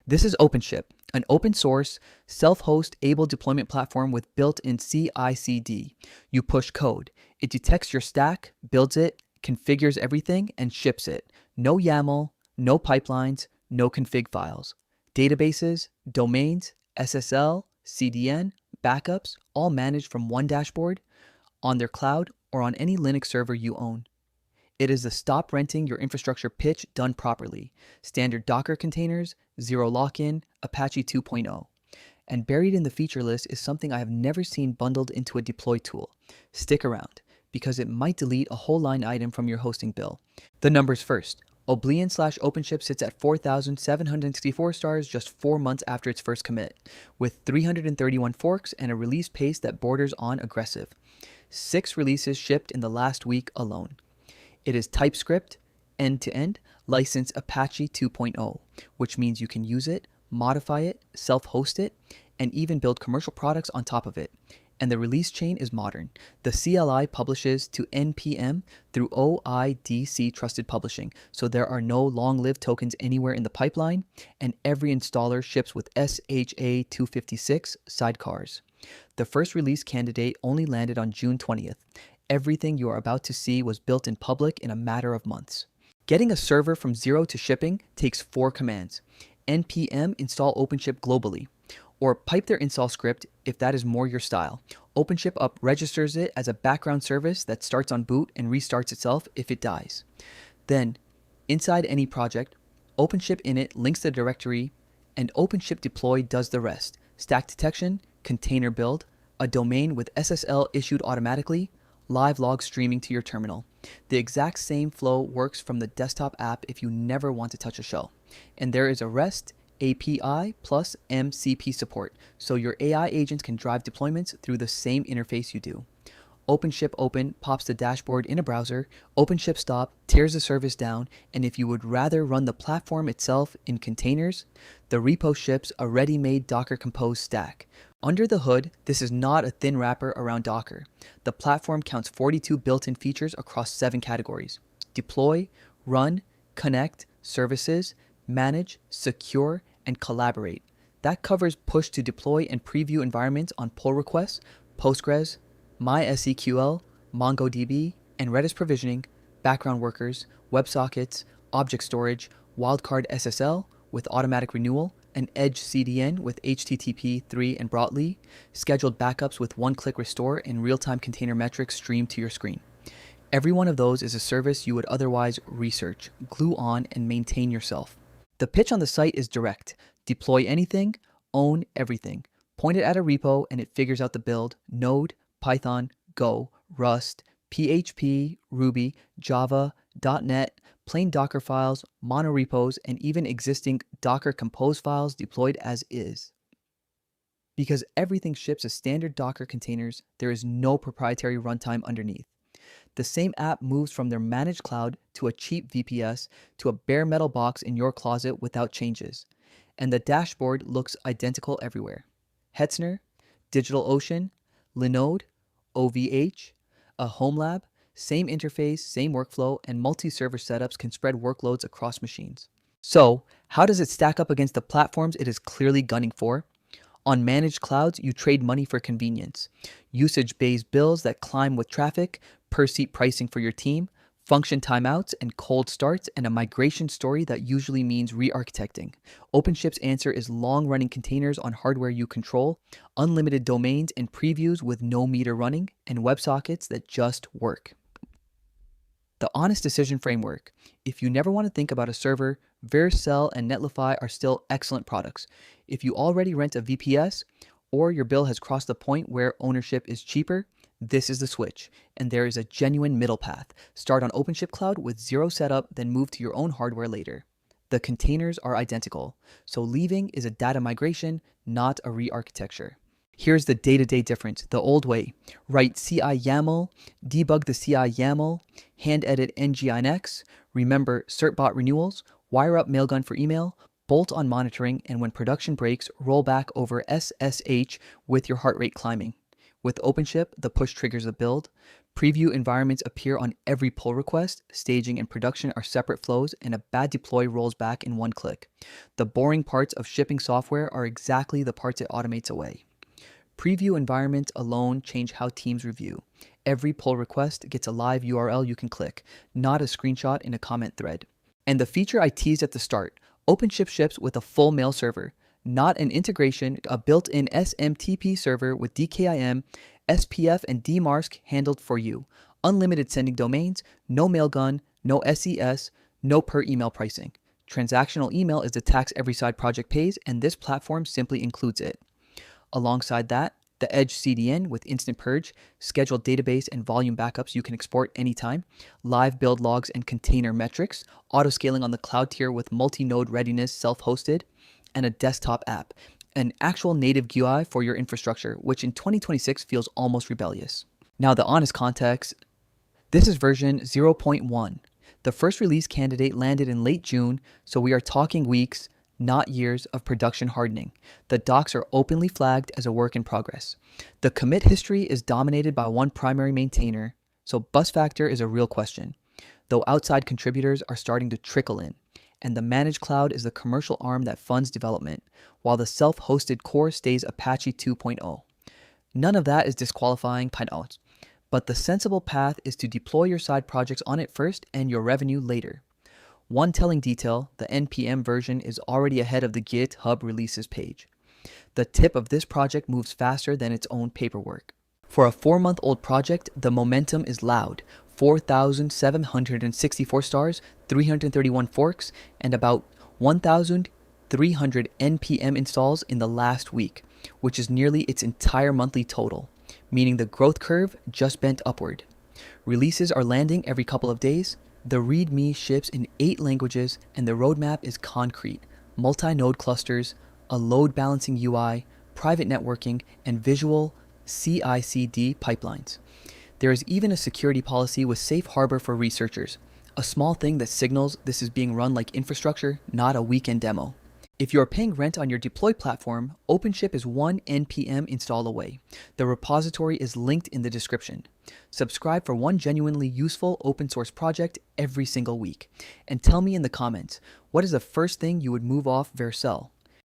This is Openship, an open source, self-host able deployment platform with built-in CI/CD. You push code. It detects your stack, builds it, configures everything, and ships it. No YAML, no pipelines, no config files. Databases, domains, SSL, CDN, backups, all managed from one dashboard, on their cloud, or on any Linux server you own. It is the stop renting your infrastructure pitch done properly. Standard Docker containers, zero lock-in, Apache 2.0. And buried in the feature list is something I have never seen bundled into a deploy tool. Stick around, because it might delete a whole line item from your hosting bill. The numbers first. Oblivion/Openship sits at 4,764 stars just 4 months after its first commit, with 331 forks and a release pace that borders on aggressive. 6 releases shipped in the last week alone. It is TypeScript, end-to-end, licensed Apache 2.0, which means you can use it, modify it, self-host it, and even build commercial products on top of it. And the release chain is modern. The CLI publishes to NPM through OIDC Trusted Publishing, so there are no long-lived tokens anywhere in the pipeline, and every installer ships with SHA-256 sidecars. The first release candidate only landed on June 20th. Everything you are about to see was built in public in a matter of months. Getting a server from zero to shipping takes 4 commands. npm install Openship globally, or pipe their install script if that is more your style. Openship up registers it as a background service that starts on boot and restarts itself if it dies. Then, inside any project, Openship init links the directory, and Openship deploy does the rest. Stack detection, container build, a domain with SSL issued automatically, live log streaming to your terminal. The exact same flow works from the desktop app if you never want to touch a shell. And there is a REST API plus MCP support, so your AI agents can drive deployments through the same interface you do. Openship open pops the dashboard in a browser, Openship stop tears the service down, and if you would rather run the platform itself in containers, the repo ships a ready-made Docker Compose stack. Under the hood, this is not a thin wrapper around Docker. The platform counts 42 built-in features across 7 categories: deploy, run, connect, services, manage, secure, and collaborate. That covers push to deploy and preview environments on pull requests, Postgres, MySQL, MongoDB, and Redis provisioning, background workers, WebSockets, object storage, wildcard SSL with automatic renewal, an edge CDN with HTTP 3 and Broadly, scheduled backups with one-click restore, and real-time container metrics streamed to your screen. Every one of those is a service you would otherwise research, glue on, and maintain yourself. The pitch on the site is direct. Deploy anything, own everything. Point it at a repo and it figures out the build: Node, Python, Go, Rust, PHP, Ruby, Java, .NET, plain Docker files, monorepos, and even existing Docker Compose files deployed as is. Because everything ships as standard Docker containers, there is no proprietary runtime underneath. The same app moves from their managed cloud to a cheap VPS to a bare metal box in your closet without changes. And the dashboard looks identical everywhere. Hetzner, DigitalOcean, Linode, OVH, a home lab, same interface, same workflow, and multi-server setups can spread workloads across machines. So, how does it stack up against the platforms it is clearly gunning for? On managed clouds, you trade money for convenience. Usage-based bills that climb with traffic, per-seat pricing for your team, function timeouts and cold starts, and a migration story that usually means re-architecting. Openship's answer is long-running containers on hardware you control, unlimited domains and previews with no meter running, and WebSockets that just work. The honest decision framework. If you never want to think about a server, Vercel and Netlify are still excellent products. If you already rent a VPS, or your bill has crossed the point where ownership is cheaper, this is the switch, and there is a genuine middle path. Start on Openship Cloud with zero setup, then move to your own hardware later. The containers are identical, so leaving is a data migration, not a re-architecture. Here's the day-to-day difference, the old way. Write CI YAML, debug the CI YAML, hand edit nginx, remember certbot renewals, wire up Mailgun for email, bolt on monitoring, and when production breaks, roll back over SSH with your heart rate climbing. With Openship, the push triggers the build. Preview environments appear on every pull request. Staging and production are separate flows, and a bad deploy rolls back in one click. The boring parts of shipping software are exactly the parts it automates away. Preview environments alone change how teams review. Every pull request gets a live URL you can click, not a screenshot in a comment thread. And the feature I teased at the start, Openship ships with a full mail server, not an integration, a built-in SMTP server with DKIM, SPF, and DMARC handled for you. Unlimited sending domains, no mailgun, no SES, no per email pricing. Transactional email is the tax every side project pays, and this platform simply includes it. Alongside that, the Edge CDN with instant purge, scheduled database and volume backups you can export anytime, live build logs and container metrics, auto-scaling on the cloud tier with multi-node readiness self-hosted, and a desktop app, an actual native GUI for your infrastructure, which in 2026 feels almost rebellious. Now, the honest context, this is version 0.1. The first release candidate landed in late June, so we are talking weeks, not years of production hardening. The docs are openly flagged as a work in progress. The commit history is dominated by one primary maintainer, so bus factor is a real question, though outside contributors are starting to trickle in. And the managed cloud is the commercial arm that funds development, while the self-hosted core stays Apache 2.0. None of that is disqualifying Python, but the sensible path is to deploy your side projects on it first and your revenue later. One telling detail, the NPM version is already ahead of the GitHub releases page. The tip of this project moves faster than its own paperwork. For a 4-month-old project, the momentum is loud. 4,764 stars, 331 forks, and about 1,300 NPM installs in the last week, which is nearly its entire monthly total, meaning the growth curve just bent upward. Releases are landing every couple of days. The README ships in 8 languages, and the roadmap is concrete. Multi-node clusters, a load balancing UI, private networking, and visual CI/CD pipelines. There is even a security policy with safe harbor for researchers, a small thing that signals this is being run like infrastructure, not a weekend demo. If you are paying rent on your deployed platform, Openship is one NPM install away. The repository is linked in the description. Subscribe for one genuinely useful open source project every single week. And tell me in the comments, what is the first thing you would move off Vercel?